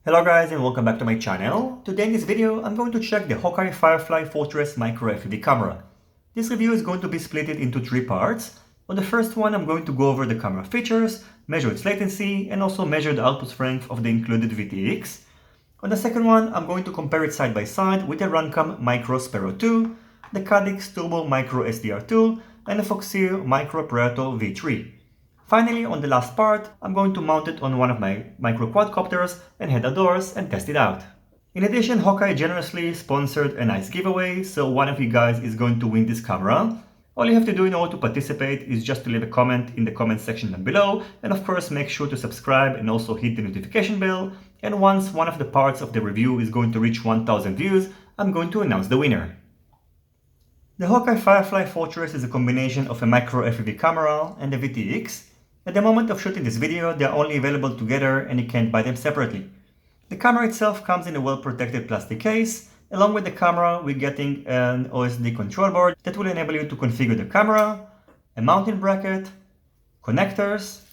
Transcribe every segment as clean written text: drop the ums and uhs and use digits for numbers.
Hello guys and welcome back to my channel. Today in this video I'm going to check the Hawkeye Firefly Fortress Micro FPV camera. This review is going to be split into three parts. On the first one I'm going to go over the camera features, measure its latency and also measure the output strength of the included VTX. On the second one I'm going to compare it side by side with the Runcam Micro Sparrow 2, the Cadix Turbo Micro SDR2 and the Foxeer Micro Predator V3. Finally, on the last part, I'm going to mount it on one of my micro quadcopters and head outdoors and test it out. In addition, Hawkeye generously sponsored a nice giveaway, so one of you guys is going to win this camera. All you have to do in order to participate is just to leave a comment in the comment section down below, and of course make sure to subscribe and also hit the notification bell, and once one of the parts of the review is going to reach 1000 views, I'm going to announce the winner. The Hawkeye Firefly Fortress is a combination of a micro FPV camera and a VTX. At the moment of shooting this video, they are only available together and you can't buy them separately. The camera itself comes in a well-protected plastic case. Along with the camera, we're getting an OSD control board that will enable you to configure the camera, a mounting bracket, connectors,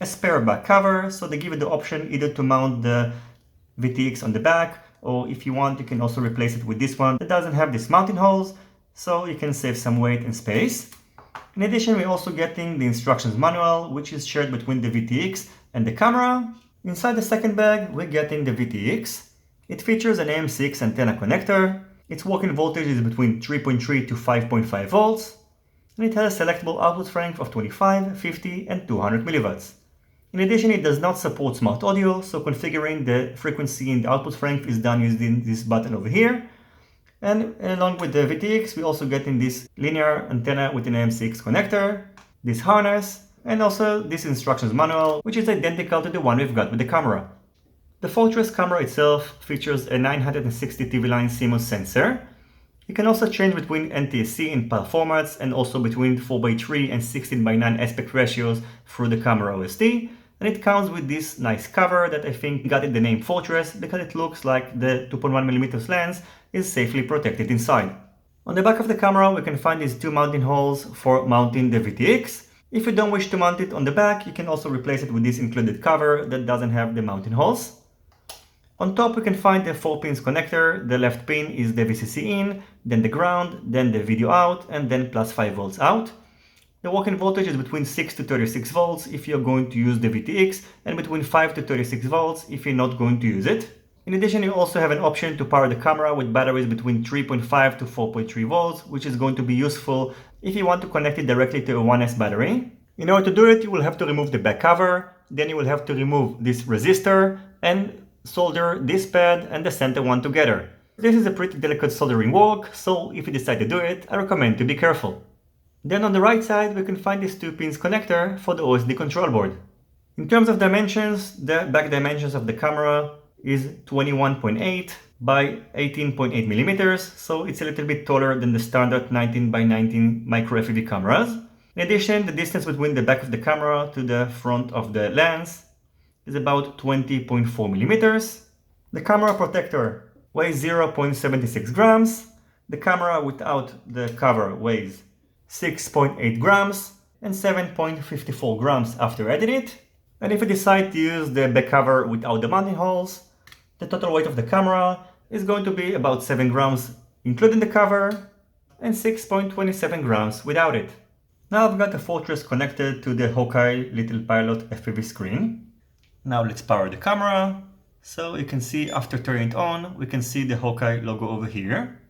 a spare back cover, so they give you the option either to mount the VTX on the back, or if you want, you can also replace it with this one that doesn't have these mounting holes, so you can save some weight and space. In addition, we're also getting the instructions manual, which is shared between the VTX and the camera. Inside the second bag, we're getting the VTX. It features an AM6 antenna connector. Its working voltage is between 3.3 to 5.5 volts. And it has a selectable output strength of 25, 50 and 200 milliwatts. In addition, it does not support smart audio, so configuring the frequency in the output strength is done using this button over here. And along with the VTX, we're also getting this linear antenna with an AM6 connector, this harness, and also this instructions manual, which is identical to the one we've got with the camera. The Fortress camera itself features a 960 TV line CMOS sensor. You can also change between NTSC and PAL formats and also between 4:3 and 16:9 aspect ratios through the camera OSD. And it comes with this nice cover that I think got it the name Fortress because it looks like the 2.1mm lens is safely protected inside. On the back of the camera we can find these two mounting holes for mounting the VTX. If you don't wish to mount it on the back, you can also replace it with this included cover that doesn't have the mounting holes. On top we can find the 4-pins connector. The left pin is the VCC in, then the ground, then the video out, and then plus 5 volts out. The working voltage is between 6 to 36 volts if you're going to use the VTX and between 5 to 36 volts if you're not going to use it. In addition, you also have an option to power the camera with batteries between 3.5 to 4.3 volts, which is going to be useful if you want to connect it directly to a 1S battery. In order to do it, you will have to remove the back cover, then you will have to remove this resistor and solder this pad and the center one together. This is a pretty delicate soldering work, so if you decide to do it, I recommend to be careful. Then on the right side, we can find this 2-pins connector for the OSD control board. In terms of dimensions, the back dimensions of the camera is 21.8 by 18.8 millimeters, so it's a little bit taller than the standard 19x19 micro FPV cameras. In addition, the distance between the back of the camera to the front of the lens is about 20.4 millimeters. The camera protector weighs 0.76 grams. The camera without the cover weighs 6.8 grams and 7.54 grams after adding it. And if you decide to use the back cover without the mounting holes, the total weight of the camera is going to be about 7 grams including the cover and 6.27 grams without it. Now I've got the Fortress connected to the Hawkeye Little Pilot FPV screen. Now let's power the camera. So you can see after turning it on, we can see the Hawkeye logo over here.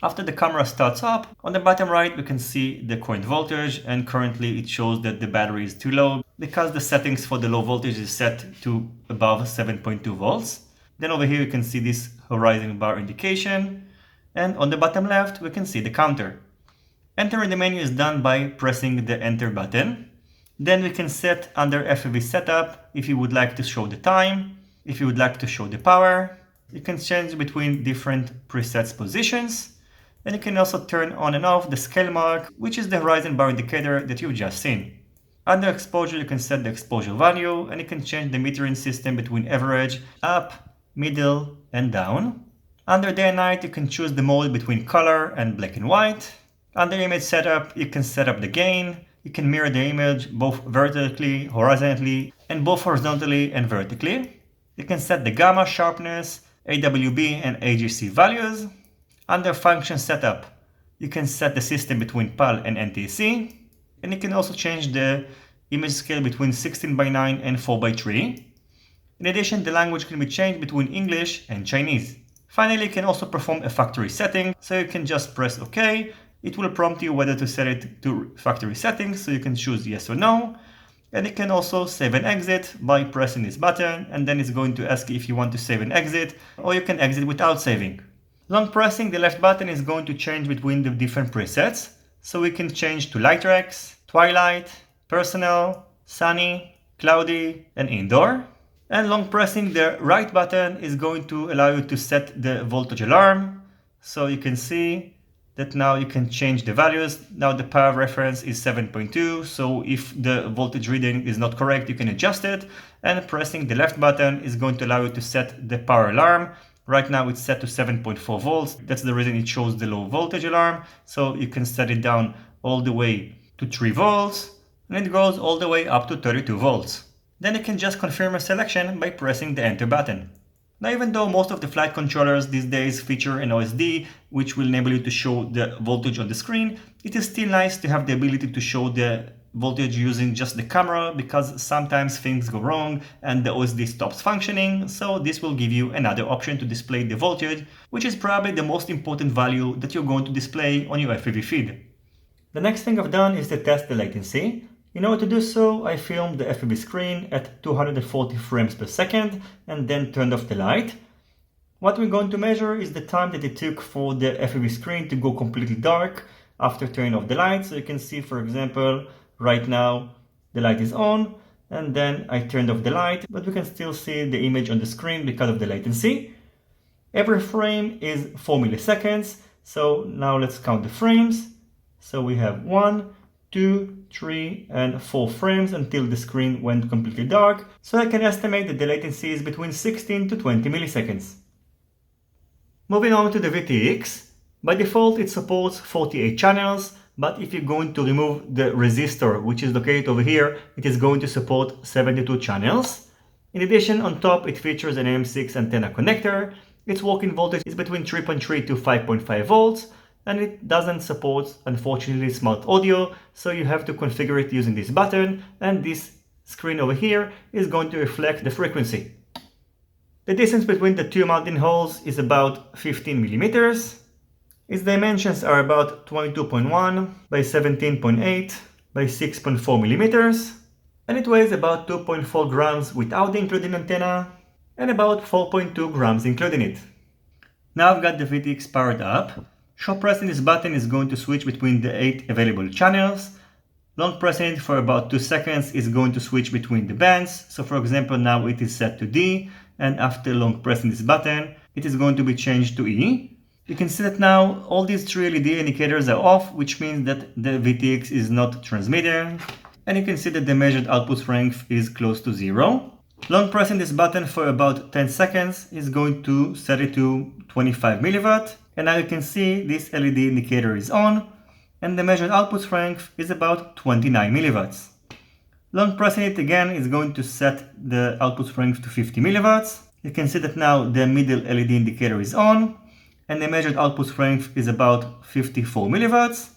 After the camera starts up, on the bottom right we can see the current voltage, and currently it shows that the battery is too low because the settings for the low voltage is set to above 7.2 volts. Then over here you can see this horizon bar indication, and on the bottom left we can see the counter. Entering the menu is done by pressing the enter button. Then we can set under FPV setup if you would like to show the time, if you would like to show the power. You can change between different presets positions. And you can also turn on and off the scale mark, which is the horizon bar indicator that you've just seen. Under exposure, you can set the exposure value, and you can change the metering system between average, up, middle, and down. Under day and night, you can choose the mode between color and black and white. Under image setup, you can set up the gain. You can mirror the image both vertically, horizontally, and both horizontally and vertically. You can set the gamma, sharpness, AWB and AGC values. Under function setup, you can set the system between PAL and NTSC, and you can also change the image scale between 16:9 and 4:3. In addition, the language can be changed between English and Chinese. Finally, you can also perform a factory setting, so you can just press OK. It will prompt you whether to set it to factory settings, so you can choose yes or no. And you can also save and exit by pressing this button, and then it's going to ask you if you want to save and exit, or you can exit without saving. Long pressing the left button is going to change between the different presets, so we can change to Lightrax, Twilight, Personal, Sunny, Cloudy, and Indoor. And long pressing the right button is going to allow you to set the voltage alarm, so you can see that now you can change the values. Now the power reference is 7.2, so if the voltage reading is not correct, you can adjust it. And pressing the left button is going to allow you to set the power alarm. Right now it's set to 7.4 volts. That's the reason it shows the low voltage alarm. So you can set it down all the way to 3 volts, and it goes all the way up to 32 volts. Then you can just confirm a selection by pressing the enter button. Now, even though most of the flight controllers these days feature an OSD, which will enable you to show the voltage on the screen, it is still nice to have the ability to show the voltage using just the camera, because sometimes things go wrong and the OSD stops functioning, so this will give you another option to display the voltage, which is probably the most important value that you're going to display on your FPV feed. The next thing I've done is to test the latency. In order to do so, I filmed the FPV screen at 240 frames per second and then turned off the light. What we're going to measure is the time that it took for the FPV screen to go completely dark after turning off the light. So you can see, for example, right now the light is on and then I turned off the light, but we can still see the image on the screen because of the latency. Every frame is 4 milliseconds. So now let's count the frames. So we have 1, 2, 3, and 4 frames until the screen went completely dark, so I can estimate that the latency is between 16 to 20 milliseconds. Moving on to the VTX. By default it supports 48 channels, but if you're going to remove the resistor, which is located over here, it is going to support 72 channels. In addition, on top it features an AM6 antenna connector. Its working voltage is between 3.3 to 5.5 volts, and it doesn't support, unfortunately, smart audio, so you have to configure it using this button, and this screen over here is going to reflect the frequency. The distance between the two mounting holes is about 15 millimeters. Its dimensions are about 22.1 by 17.8 by 6.4 millimeters, and it weighs about 2.4 grams without the including antenna, and about 4.2 grams including it. Now I've got the VTX powered up. Short pressing this button is going to switch between the 8 available channels. Long pressing it for about 2 seconds is going to switch between the bands. So for example, now it is set to D, and after long pressing this button, it is going to be changed to E. You can see that now all these 3 LED indicators are off, which means that the VTX is not transmitting. And you can see that the measured output strength is close to 0. Long pressing this button for about 10 seconds is going to set it to 25 milliwatt. And now you can see this LED indicator is on, and the measured output strength is about 29 milliwatts. Long pressing it again is going to set the output strength to 50 milliwatts. You can see that now the middle LED indicator is on, and the measured output strength is about 54 milliwatts.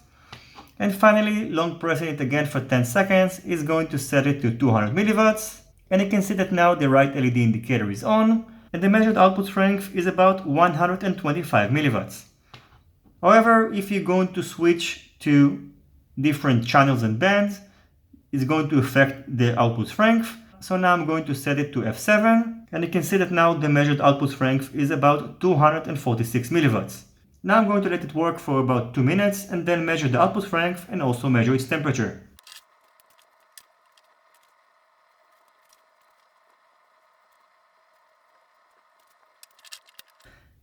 And finally, long pressing it again for 10 seconds is going to set it to 200 milliwatts. And you can see that now the right LED indicator is on, and the measured output strength is about 125 milliwatts. However, if you're going to switch to different channels and bands, it's going to affect the output strength. So now I'm going to set it to F7, and you can see that now the measured output strength is about 246 milliwatts. Now I'm going to let it work for about 2 minutes and then measure the output strength and also measure its temperature.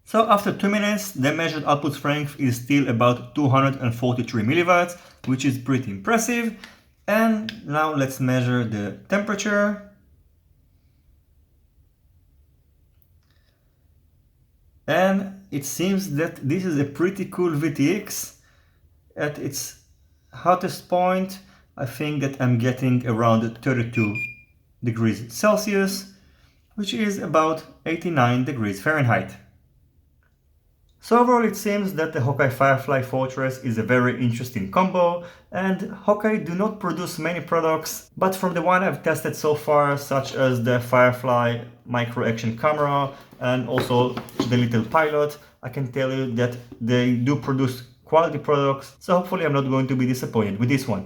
So after 2 minutes, the measured output strength is still about 243 milliwatts, which is pretty impressive. And now let's measure the temperature. And it seems that this is a pretty cool VTX. At its hottest point, I think that I'm getting around 32 degrees Celsius. which is about 89 degrees Fahrenheit. So overall it seems that the Hawkeye Firefly Fortress is a very interesting combo, and Hawkeye do not produce many products, but from the one I've tested so far, such as the Firefly micro action camera and also the little pilot, I can tell you that they do produce quality products, so hopefully I'm not going to be disappointed with this one.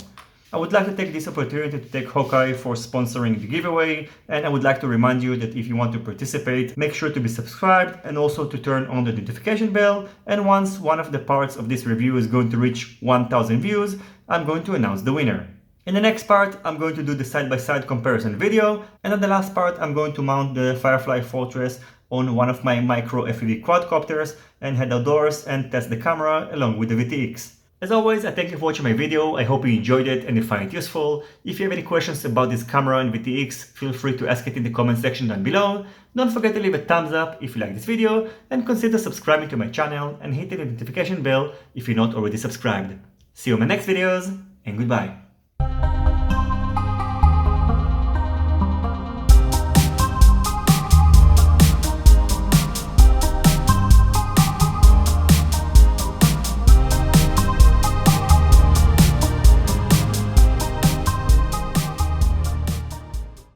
I would like to take this opportunity to thank Hawkeye for sponsoring the giveaway, and I would like to remind you that if you want to participate, make sure to be subscribed and also to turn on the notification bell, and once one of the parts of this review is going to reach 1000 views, I'm going to announce the winner. In the next part, I'm going to do the side-by-side comparison video, and in the last part, I'm going to mount the Firefly Fortress on one of my micro FPV quadcopters and head outdoors and test the camera along with the VTX. As always, I thank you for watching my video. I hope you enjoyed it and you find it useful. If you have any questions about this camera and VTX, feel free to ask it in the comment section down below. Don't forget to leave a thumbs up if you like this video, and consider subscribing to my channel and hitting the notification bell if you're not already subscribed. See you in my next videos, and goodbye.